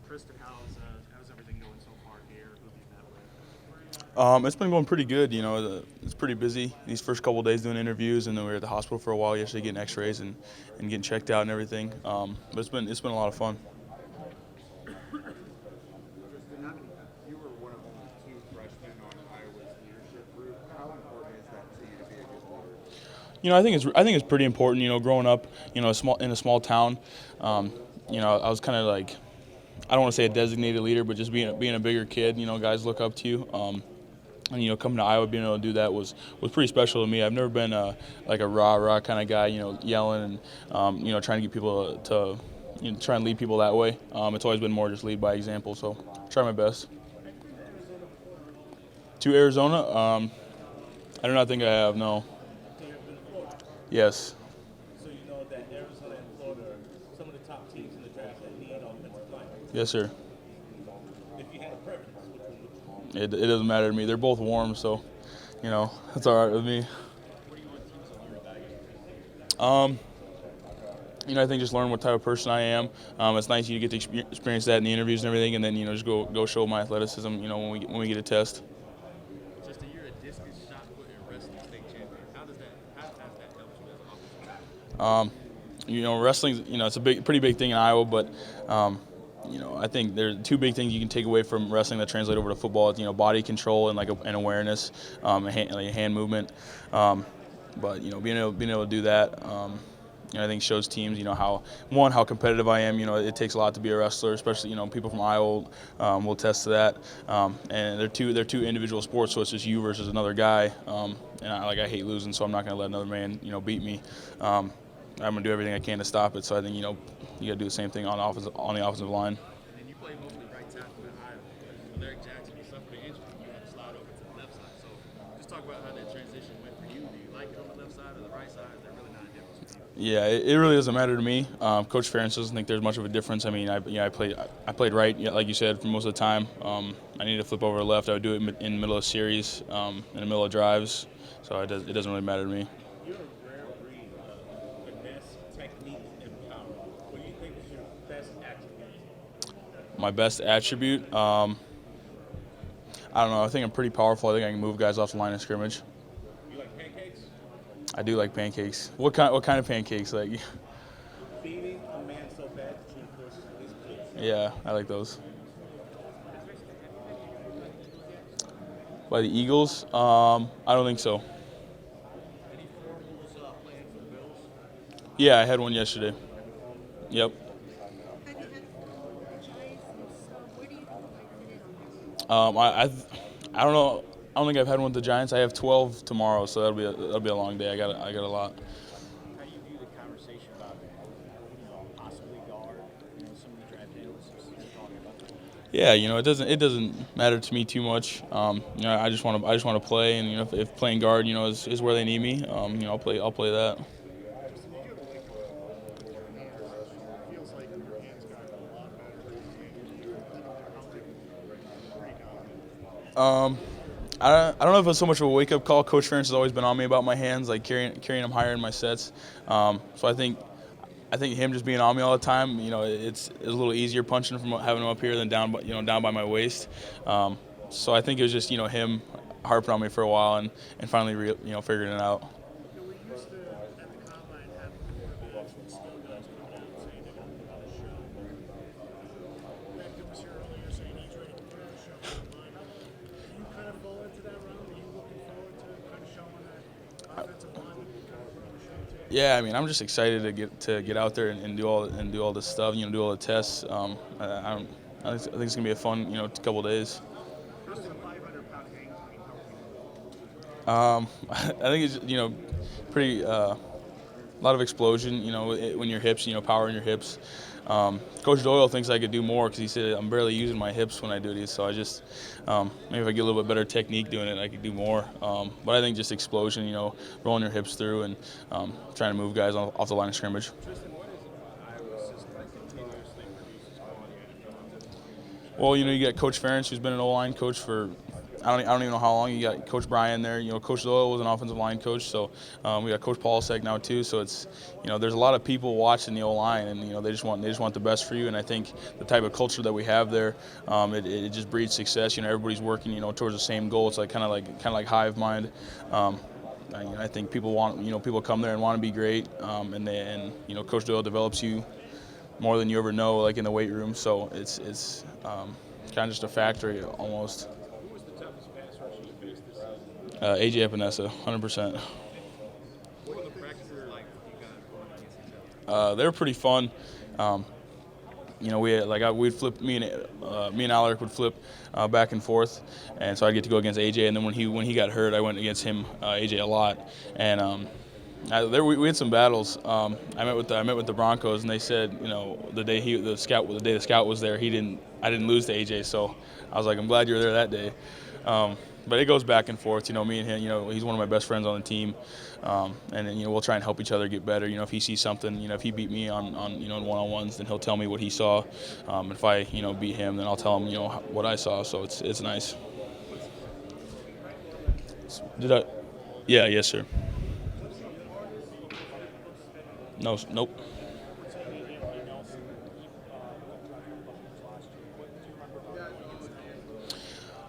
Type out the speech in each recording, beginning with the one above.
Tristan, how's everything going so far here? Who have you met with? It's been going pretty good. It's pretty busy these first couple of days doing interviews, and then we were at the hospital for a while yesterday getting X-rays and getting checked out and everything. But it's been a lot of fun. Tristan, you were one of only two freshmen on Iowa's leadership group. How important is that to you to be a good leader? I think it's pretty important. Growing up, in a small town, I was kind of like, I don't want to say a designated leader, but just being a bigger kid. Guys look up to you. And coming to Iowa, being able to do that was pretty special to me. I've never been like a rah kind of guy, yelling and trying to get people to try and lead people that way. It's always been more just lead by example. So try my best. To Arizona, I do not think I have. No. So you've been to Florida. Yes. So you know that Arizona and Florida are some of the top teams in the draft that need offensive line. Yes, sir. If you had a preference, which one would you? It doesn't matter to me. They're both warm, so that's all right with me. What do you want teams on your evaluation? I think just learn what type of person I am. It's nice you get to experience that in the interviews and everything, and then just go show my athleticism. When we get a test. Just a year at discus shot put and wrestling state champion. How has that helped you as an offensive player? Wrestling. It's a pretty big thing in Iowa, but. I think there's two big things you can take away from wrestling that translate over to football. It's, body control and and awareness, hand movement. But being able to do that, I think shows teams, how competitive I am. It takes a lot to be a wrestler, especially people from Iowa will attest to that. And they're two individual sports, so it's just you versus another guy. And I hate losing, so I'm not going to let another man beat me. I'm gonna do everything I can to stop it. So I think you got to do the same thing on the offensive line. And you played mostly right tackle in Iowa. When Derek Jackson suffered an injury, you had to slide over to the left side. So just talk about how that transition went for you. Do you like it on the left side or the right side? Is there really not a difference for you? Yeah, it really doesn't matter to me. Coach Ferentz doesn't think there's much of a difference. I mean, I played right, like you said, for most of the time. I needed to flip over to left. I would do it in the middle of series, in the middle of drives. So it doesn't really matter to me. You're a rare breed of finesse, technique, and power. What do you think is your best attribute? My best attribute, I don't know. I think I'm pretty powerful. I think I can move guys off the line of scrimmage. You like pancakes? I do like pancakes. What kind of pancakes? Like, Beating a man so bad that you force his place. yeah, I like those. By the Eagles, I don't think so. Any formals playing for the Bills? Yeah, I had one yesterday. Yep. Have you had a Giants? So where do you think you might fit in? I don't know. I don't think I've had one with the Giants. I have 12 tomorrow, so that'll be a long day. I got a lot. How do you view the conversation about, possibly guard, some of the draft analysts are talking about that? Yeah, it doesn't matter to me too much. I just want to play, and if playing guard, is where they need me, I'll play that. Feels like your hands got a lot better. I don't know if it's so much of a wake-up call. Coach Ferentz has always been on me about my hands, like carrying them higher in my sets. So I think him just being on me all the time, it's a little easier punching from having him up here than down by my waist. So I think it was just him harping on me for a while and finally figuring it out. We used to, at the combine, have quarterbacks and skill guys coming out and saying they're going to put on a show. Beckham was here earlier saying he's ready to put on a show online. Do you kind of fall into that round? Are you looking forward to kind of showing that offensive line would kind of put on a show too? Yeah, I mean, I'm just excited to get out there and do all this stuff, do all the tests. I think it's gonna be a fun, couple of days. How does a 500-pound hang between I think it's pretty a lot of explosion. When your hips, power in your hips. Coach Doyle thinks I could do more because he said I'm barely using my hips when I do these. So I just maybe if I get a little bit better technique doing it, I could do more. But I think just explosion, rolling your hips through and trying to move guys off the line of scrimmage. Tristan, what is it about Iowa's system that continuously produces quality NFL? Well, you got Coach Ferentz, who's been an O-line coach for I don't even know how long. You got Coach Brian there. Coach Doyle was an offensive line coach, so we got Coach Paulsek now too. So it's there's a lot of people watching the O-line, and they just want the best for you. And I think the type of culture that we have there, it just breeds success. Everybody's working towards the same goal. It's kind of like hive mind. I think people people come there and want to be great, and Coach Doyle develops you more than you ever know, like in the weight room. So it's kind of just a factory almost. Who was the toughest pass rusher you faced this season? AJ Epinesa, 100%. What were the practices like you guys going against each other? They were pretty fun. We'd flip me and Alaric would flip back and forth, and so I'd get to go against AJ. And then when he got hurt, I went against him, AJ, a lot. And we had some battles. I met with the Broncos, and they said, the day the scout was there, I didn't lose to AJ. So I was like, I'm glad you were there that day. But it goes back and forth. Me and him. He's one of my best friends on the team, and then we'll try and help each other get better. If he sees something, if he beat me on in one-on-ones, then he'll tell me what he saw. If I beat him, then I'll tell him what I saw. So it's nice. Yeah, yes, sir. Nope.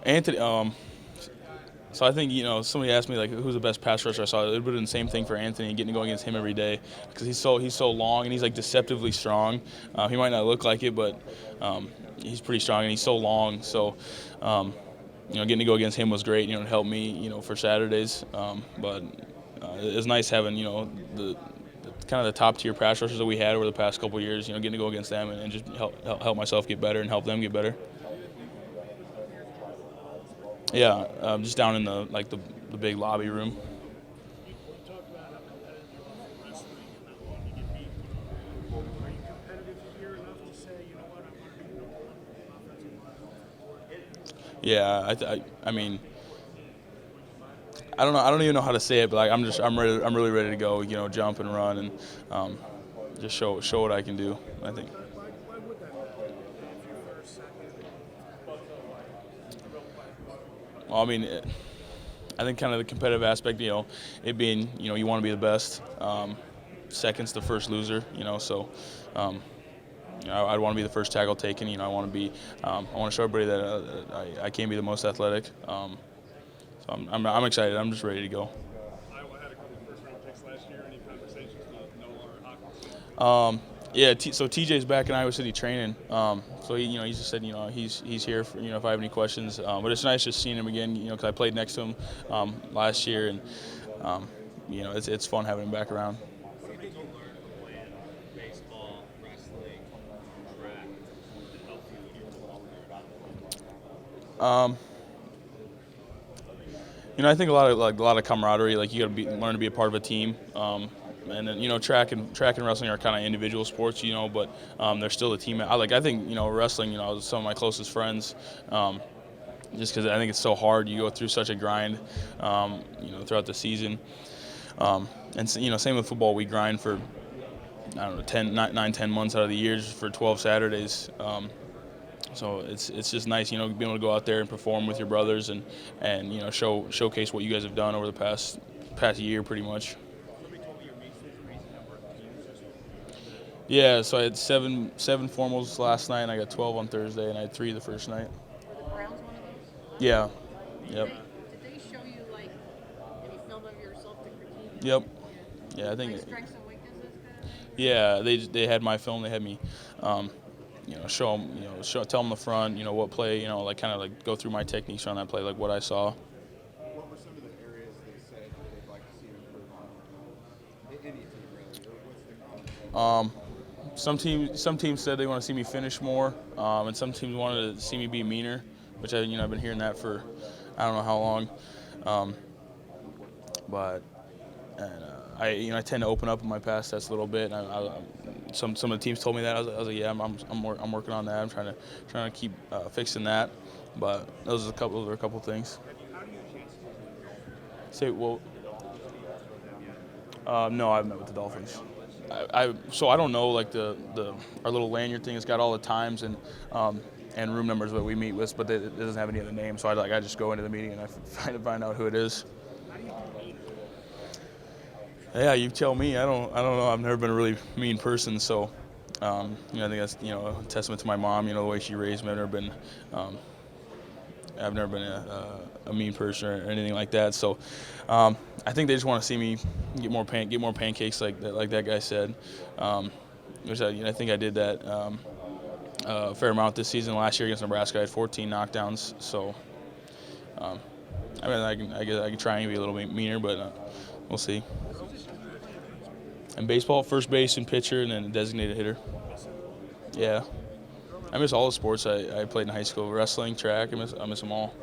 Anthony. So I think somebody asked me like who's the best pass rusher I saw. It would have been the same thing for Anthony, getting to go against him every day because he's so long and he's like deceptively strong. He might not look like it, but he's pretty strong and he's so long. So getting to go against him was great. It helped me for Saturdays. But it's nice having the kind of the top tier pass rushers that we had over the past couple of years. Getting to go against them and just help myself get better and help them get better. Yeah, just down in the big lobby room. You talked about how competitive you are for wrestling and not wanting to get beat. Are you competitive here enough to say, you know what, I want to be number one offensive line? Yeah, I mean, I don't even know how to say it, but I'm really ready to go. Jump and run and just show what I can do. I think. Why would that be? If you're first, second? Well, I mean, I think kind of the competitive aspect, it being, you want to be the best. Second's the first loser, so I'd want to be the first tackle taken. I want to show everybody that I can be the most athletic. So I'm excited. I'm just ready to go. Iowa had a couple of first-round picks last year. Any conversations with Noah or Hawkeyes? Yeah, so TJ's back in Iowa City training. So he just said, he's here for, if I have any questions. But it's nice just seeing him again, because I played next to him last year, and it's fun having him back around. What did you learn from playing baseball, wrestling, track that helped you in your football career? I think a lot of camaraderie. Like you got to learn to be a part of a team. And then track and wrestling are kind of individual sports, but they're still a team. I think wrestling, some of my closest friends, just because I think it's so hard. You go through such a grind, throughout the season. And same with football. We grind for 10 months out of the year for 12 Saturdays. So it's just nice, being able to go out there and perform with your brothers and showcase what you guys have done over the past year, pretty much. Yeah, so I had seven formals last night, and I got 12 on Thursday, and I had 3 the first night. Were the Browns one of those? Yeah. Yep. Did they show you like any film of yourself to critique? Yep. Yeah, I think. Like strengths and weaknesses kind of thing? Yeah, they had my film. They had me, show them, tell them the front, what play, go through my techniques on that play, like what I saw. What were some of the areas they said that they'd like to see you improve on? Any team, really, or what's the common? Some teams said they want to see me finish more, and some teams wanted to see me be meaner, which I've been hearing that for I don't know how long. I tend to open up in my pass test a little bit, and some of the teams told me that. I was like, yeah, I'm working on that. I'm trying to keep fixing that. But those are a couple things. Say well. No, I've met with the Dolphins. So I don't know, like our little lanyard thing has got all the times and room numbers that we meet with, but it doesn't have any other names. So I just go into the meeting and I find out who it is. Yeah, you tell me. I don't know. I've never been a really mean person, so I think that's a testament to my mom. The way she raised me. I've never been a mean person or anything like that. So I think they just want to see me get more pancakes like that guy said. Which I think I did that a fair amount this season. Last year against Nebraska, I had 14 knockdowns. So I guess I can try and be a little bit meaner, but we'll see. And baseball, first base and pitcher, and then a designated hitter. Yeah. I miss all the sports I played in high school. Wrestling, track, I miss them all.